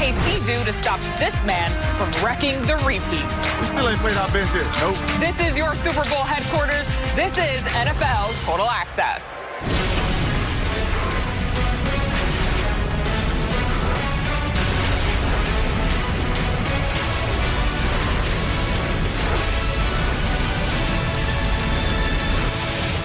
KC do to stop this man from wrecking the repeat? We still ain't played our best yet. Nope. This is your Super Bowl headquarters. This is NFL Total Access.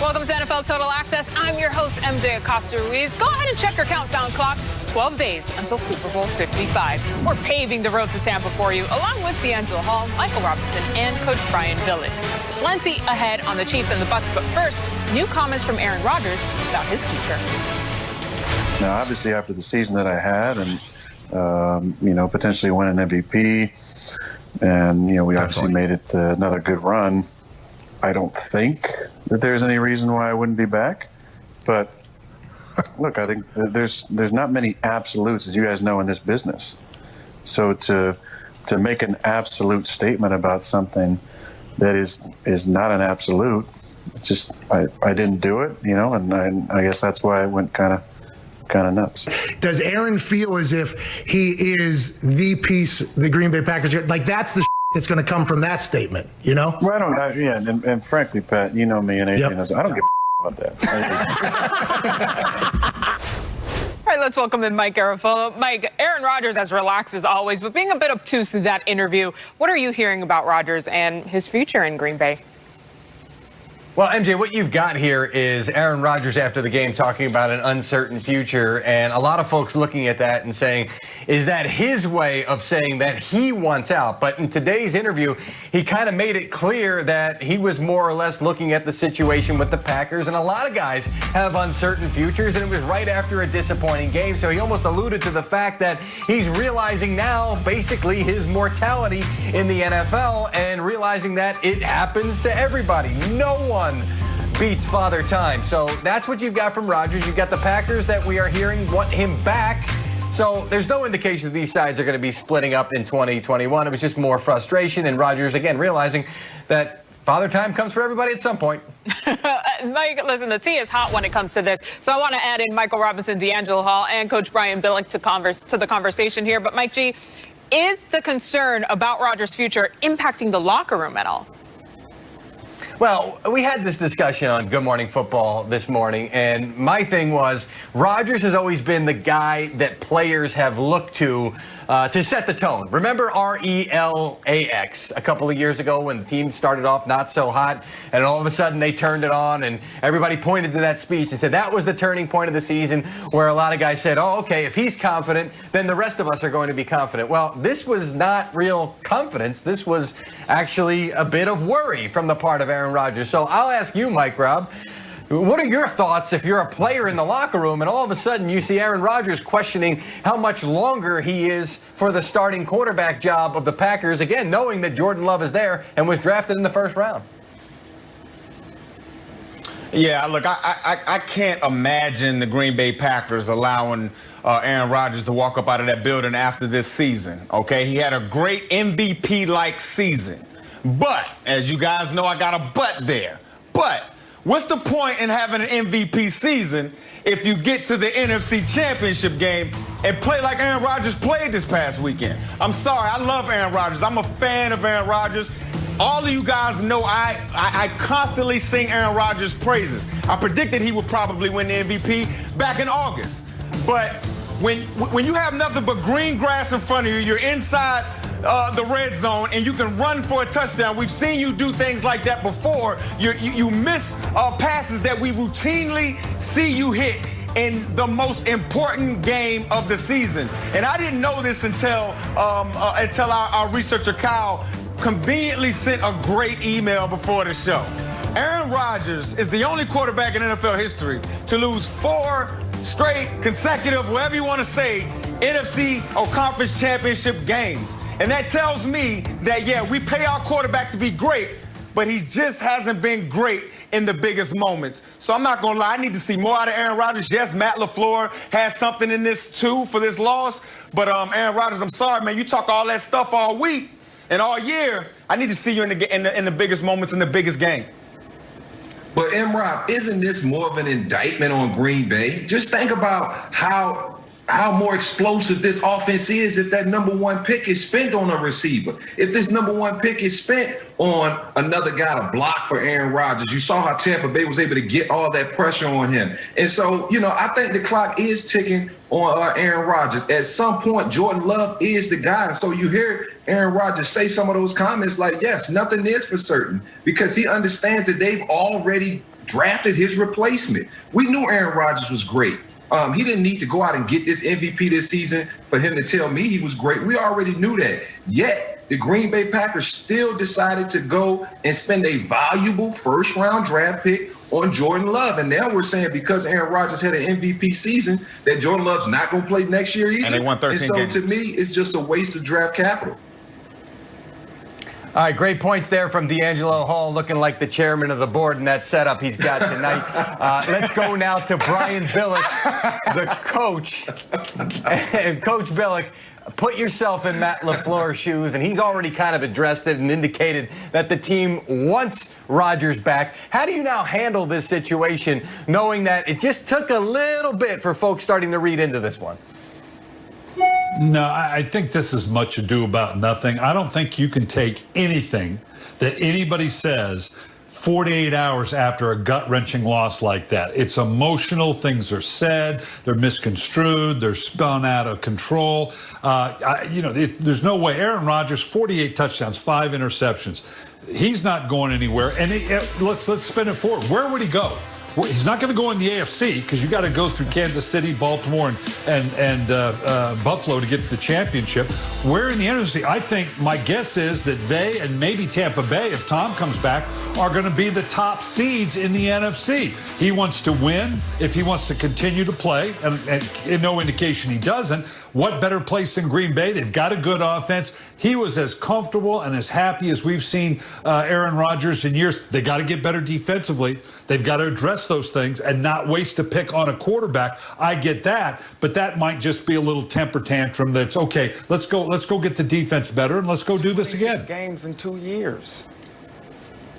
Welcome to NFL Total Access. I'm your host, MJ Acosta-Ruiz. Go ahead and check your countdown clock. 12 days until Super Bowl 55. We're paving the road to Tampa for you, along with D'Angelo Hall, Michael Robinson, and Coach Brian Billick. Plenty ahead on the Chiefs and the Bucs, but first, new comments from Aaron Rodgers about his future. Now, obviously, after the season that I had and, potentially win an MVP, and, we obviously made it another good run, I don't think that there's any reason why I wouldn't be back. But look, I think there's not many absolutes, as you guys know, in this business. So to make an absolute statement about something that is not an absolute, just I didn't do it, and I guess that's why I went kind of nuts. Does Aaron feel as if he is the piece the Green Bay Packers are, like that's the that's going to come from that statement, Well, I don't. And frankly, Pat, you know me and Adrian. Yep. I don't give about that. All right, let's welcome in Mike Garafolo. Mike, Aaron Rodgers as relaxed as always, but being a bit obtuse in that interview. What are you hearing about Rodgers and his future in Green Bay? Well, MJ, what you've got here is Aaron Rodgers after the game talking about an uncertain future, and a lot of folks looking at that and saying, is that his way of saying that he wants out? But in today's interview, he kind of made it clear that he was more or less looking at the situation with the Packers, and a lot of guys have uncertain futures, and it was right after a disappointing game, so he almost alluded to the fact that he's realizing now basically his mortality in the NFL and realizing that it happens to everybody. No one beats Father Time. So that's what you've got from Rodgers. You've got the Packers that we are hearing want him back. So there's no indication that these sides are going to be splitting up in 2021. It was just more frustration, and Rodgers again realizing that Father Time comes for everybody at some point. Mike, listen, the tea is hot when it comes to this. So I want to add in Michael Robinson, D'Angelo Hall, and Coach Brian Billick to the conversation here. But Mike G, is the concern about Rodgers' future impacting the locker room at all? Well, we had this discussion on Good Morning Football this morning, and my thing was Rodgers has always been the guy that players have looked to set the tone. Remember RELAX a couple of years ago when the team started off not so hot, and all of a sudden they turned it on, and everybody pointed to that speech and said that was the turning point of the season where a lot of guys said, oh, okay, if he's confident, then the rest of us are going to be confident. Well, this was not real confidence. This was actually a bit of worry from the part of Aaron Rodgers. So I'll ask you, Mike Rob, what are your thoughts if you're a player in the locker room and all of a sudden you see Aaron Rodgers questioning how much longer he is for the starting quarterback job of the Packers, again, knowing that Jordan Love is there and was drafted in the first round? Yeah, look, I can't imagine the Green Bay Packers allowing Aaron Rodgers to walk up out of that building after this season, okay? He had a great MVP-like season. But, as you guys know, I got a but there. But what's the point in having an MVP season if you get to the NFC Championship game and play like Aaron Rodgers played this past weekend? I'm sorry, I love Aaron Rodgers. I'm a fan of Aaron Rodgers. All of you guys know I constantly sing Aaron Rodgers' praises. I predicted he would probably win the MVP back in August. But when you have nothing but green grass in front of you, you're inside the red zone, and you can run for a touchdown. We've seen you do things like that before. You miss passes that we routinely see you hit in the most important game of the season. And I didn't know this until our researcher Kyle conveniently sent a great email before the show. Aaron Rodgers is the only quarterback in NFL history to lose 4 straight consecutive, whatever you want to say, NFC or conference championship games. And that tells me that, yeah, we pay our quarterback to be great, but he just hasn't been great in the biggest moments. So I'm not going to lie. I need to see more out of Aaron Rodgers. Yes, Matt LaFleur has something in this, too, for this loss. But, Aaron Rodgers, I'm sorry, man. You talk all that stuff all week and all year. I need to see you in the biggest moments in the biggest game. But, M-Rob, isn't this more of an indictment on Green Bay? Just think about how how more explosive this offense is if that number one pick is spent on a receiver. If this number one pick is spent on another guy to block for Aaron Rodgers. You saw how Tampa Bay was able to get all that pressure on him. And so, I think the clock is ticking on Aaron Rodgers. At some point, Jordan Love is the guy. And so you hear Aaron Rodgers say some of those comments like, yes, nothing is for certain, because he understands that they've already drafted his replacement. We knew Aaron Rodgers was great. He didn't need to go out and get this MVP this season for him to tell me he was great. We already knew that. Yet, the Green Bay Packers still decided to go and spend a valuable first-round draft pick on Jordan Love. And now we're saying because Aaron Rodgers had an MVP season that Jordan Love's not going to play next year either. And they won 13 games. To me, it's just a waste of draft capital. All right, great points there from D'Angelo Hall, looking like the chairman of the board in that setup he's got tonight. Let's go now to Brian Billick, the coach. And Coach Billick, put yourself in Matt LaFleur's shoes, and he's already kind of addressed it and indicated that the team wants Rodgers back. How do you now handle this situation, knowing that it just took a little bit for folks starting to read into this one? No, I think this is much ado about nothing. I don't think you can take anything that anybody says 48 hours after a gut-wrenching loss like that. It's emotional. Things are said. They're misconstrued. They're spun out of control. There's no way. Aaron Rodgers, 48 touchdowns, 5 interceptions. He's not going anywhere. And let's spin it forward. Where would he go? He's not going to go in the AFC because you got to go through Kansas City, Baltimore, and Buffalo to get to the championship. Where in the NFC? I think my guess is that they and maybe Tampa Bay, if Tom comes back, are going to be the top seeds in the NFC. He wants to win. If he wants to continue to play, and no indication he doesn't, what better place than Green Bay? They've got a good offense. He was as comfortable and as happy as we've seen Aaron Rodgers in years. They got to get better defensively. They've got to address those things and not waste a pick on a quarterback. I get that, but that might just be a little temper tantrum. That's okay. Let's go get the defense better and let's go do this again. Games in 2 years.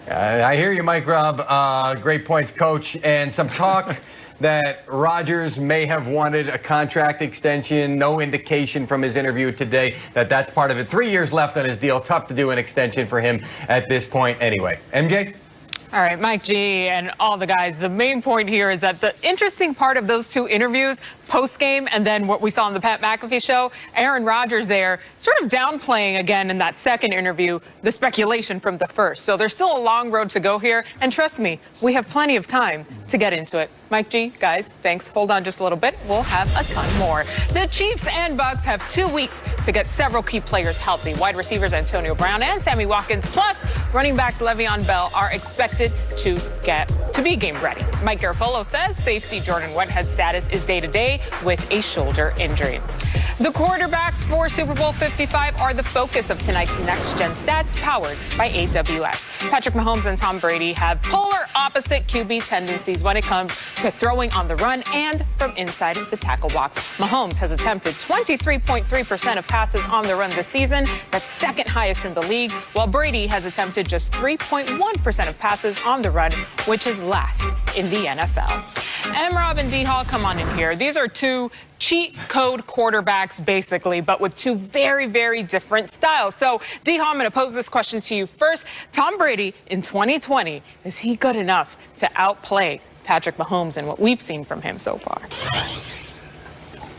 I hear you, Mike Robb. Great points, Coach, and some talk that Rodgers may have wanted a contract extension. No indication from his interview today that that's part of it. 3 years left on his deal. Tough to do an extension for him at this point anyway. MJ? All right, Mike G and all the guys, the main point here is that the interesting part of those two interviews, post-game and then what we saw on the Pat McAfee show, Aaron Rodgers there sort of downplaying again in that second interview the speculation from the first. So there's still a long road to go here. And trust me, we have plenty of time to get into it. Mike G, guys, thanks. Hold on just a little bit. We'll have a ton more. The Chiefs and Bucs have 2 weeks to get several key players healthy. Wide receivers Antonio Brown and Sammy Watkins, plus running backs Le'Veon Bell are expected to be game ready. Mike Garafolo says safety Jordan Whitehead's status is day-to-day with a shoulder injury. The quarterbacks for Super Bowl 55 are the focus of tonight's Next Gen Stats powered by AWS. Patrick Mahomes and Tom Brady have polar opposite QB tendencies when it comes to throwing on the run and from inside the tackle box. Mahomes has attempted 23.3% of passes on the run this season. That's second highest in the league, while Brady has attempted just 3.1% of passes on the run, which is last in the NFL. M-Rob and D-Hall, come on in here. These are two cheat code quarterbacks, basically, but with two very, very different styles. So, D-Hall, I'm going to pose this question to you first. Tom Brady in 2020, is he good enough to outplay Patrick Mahomes and what we've seen from him so far?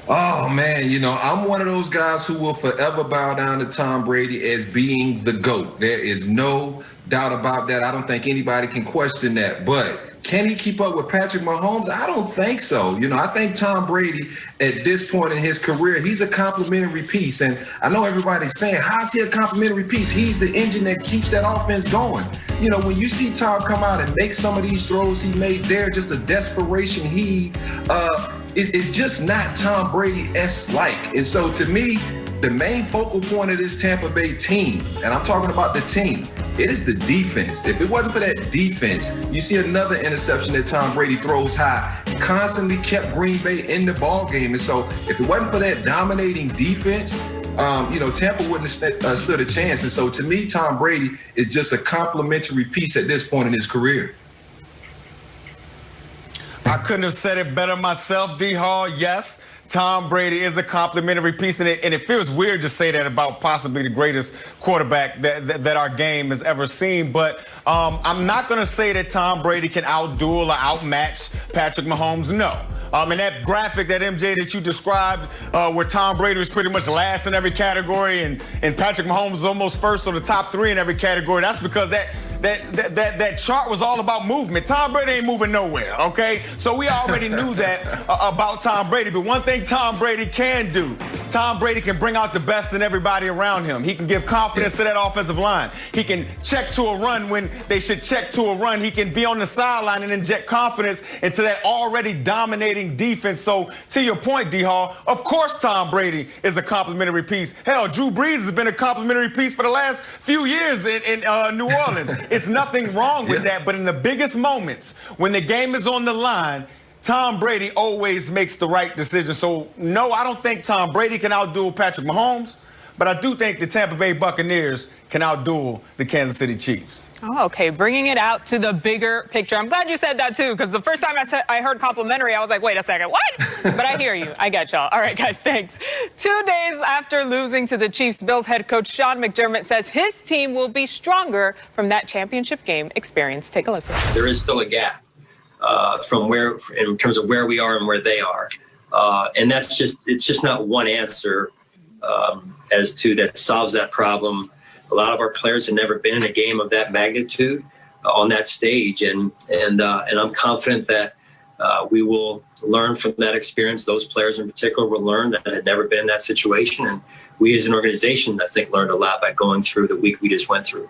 Oh, man, I'm one of those guys who will forever bow down to Tom Brady as being the GOAT. There is no doubt about that. I don't think anybody can question that. But can he keep up with Patrick Mahomes? I don't think so. I think Tom Brady, at this point in his career, he's a complimentary piece. And I know everybody's saying, how's he a complimentary piece? He's the engine that keeps that offense going. When you see Tom come out and make some of these throws he made there, just a desperation heave, it's just not Tom Brady-esque like. And so to me, the main focal point of this Tampa Bay team, and I'm talking about the team, it is the defense. If it wasn't for that defense, you see another interception that Tom Brady throws high, constantly kept Green Bay in the ball game. And so if it wasn't for that dominating defense, Tampa wouldn't have stood a chance. And so to me, Tom Brady is just a complimentary piece at this point in his career. I couldn't have said it better myself, D. Hall. Yes, Tom Brady is a complimentary piece, and it feels weird to say that about possibly the greatest quarterback that our game has ever seen. But I'm not going to say that Tom Brady can outduel or outmatch Patrick Mahomes. No. And that graphic, that MJ that you described, where Tom Brady was pretty much last in every category, and Patrick Mahomes is almost first or the top 3 in every category. That's because that chart was all about movement. Tom Brady ain't moving nowhere, okay? So we already knew that about Tom Brady. But one thing Tom Brady can do, Tom Brady can bring out the best in everybody around him. He can give confidence to that offensive line. He can check to a run when they should check to a run. He can be on the sideline and inject confidence into that already dominating defense. So to your point, D. Hall, of course Tom Brady is a complimentary piece. Hell, Drew Brees has been a complimentary piece for the last few years in New Orleans. It's nothing wrong with that, but in the biggest moments, when the game is on the line, Tom Brady always makes the right decision. So, no, I don't think Tom Brady can outduel Patrick Mahomes, but I do think the Tampa Bay Buccaneers can outduel the Kansas City Chiefs. Oh, okay, bringing it out to the bigger picture. I'm glad you said that, too, because the first time I heard complimentary, I was like, wait a second, what? But I hear you. I get y'all. All right, guys, thanks. 2 days after losing to the Chiefs, Bills head coach Sean McDermott says his team will be stronger from that championship game experience. Take a listen. There is still a gap in terms of where we are and where they are. And it's just not one answer as to that solves that problem. A lot of our players have never been in a game of that magnitude on that stage, and I'm confident that we will learn from that experience. Those players in particular will learn that had never been in that situation, and we as an organization, I think, learned a lot by going through the week we just went through.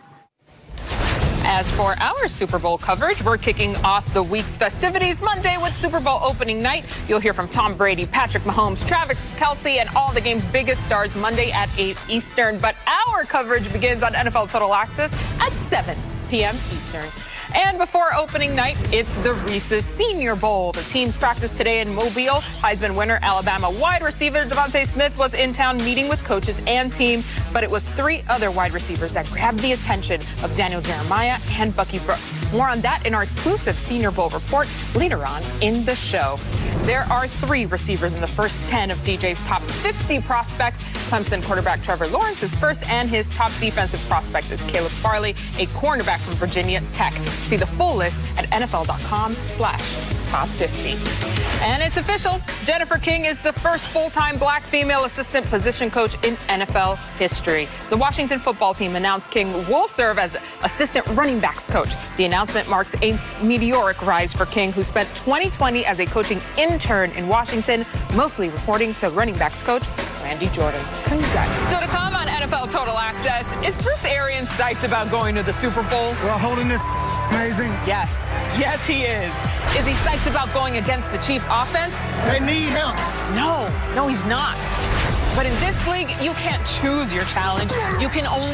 As for our Super Bowl coverage, we're kicking off the week's festivities Monday with Super Bowl opening night. You'll hear from Tom Brady, Patrick Mahomes, Travis Kelce, and all the game's biggest stars Monday at 8 Eastern. But our coverage begins on NFL Total Access at 7 p.m. Eastern. And before opening night, it's the Reese's Senior Bowl. The teams practiced today in Mobile. Heisman winner Alabama wide receiver Devontae Smith was in town meeting with coaches and teams, but it was 3 other wide receivers that grabbed the attention of Daniel Jeremiah and Bucky Brooks. More on that in our exclusive Senior Bowl report later on in the show. There are 3 receivers in the first 10 of DJ's top 50 prospects. Clemson quarterback Trevor Lawrence is first, and his top defensive prospect is Caleb Farley, a cornerback from Virginia Tech. See the full list at NFL.com/top50. And it's official. Jennifer King is the first full-time black female assistant position coach in NFL history. The Washington football team announced King will serve as assistant running backs coach. The announcement marks a meteoric rise for King, who spent 2020 as a coaching intern in Washington, mostly reporting to running backs coach Randy Jordan. Congrats. Still to come on NFL Total Access, is Bruce Arians psyched about going to the Super Bowl? Well, holding this amazing. Yes, he is. Is he psyched about going against the Chiefs offense? They need help. No, he's not. But in this league, you can't choose your challenge. You can only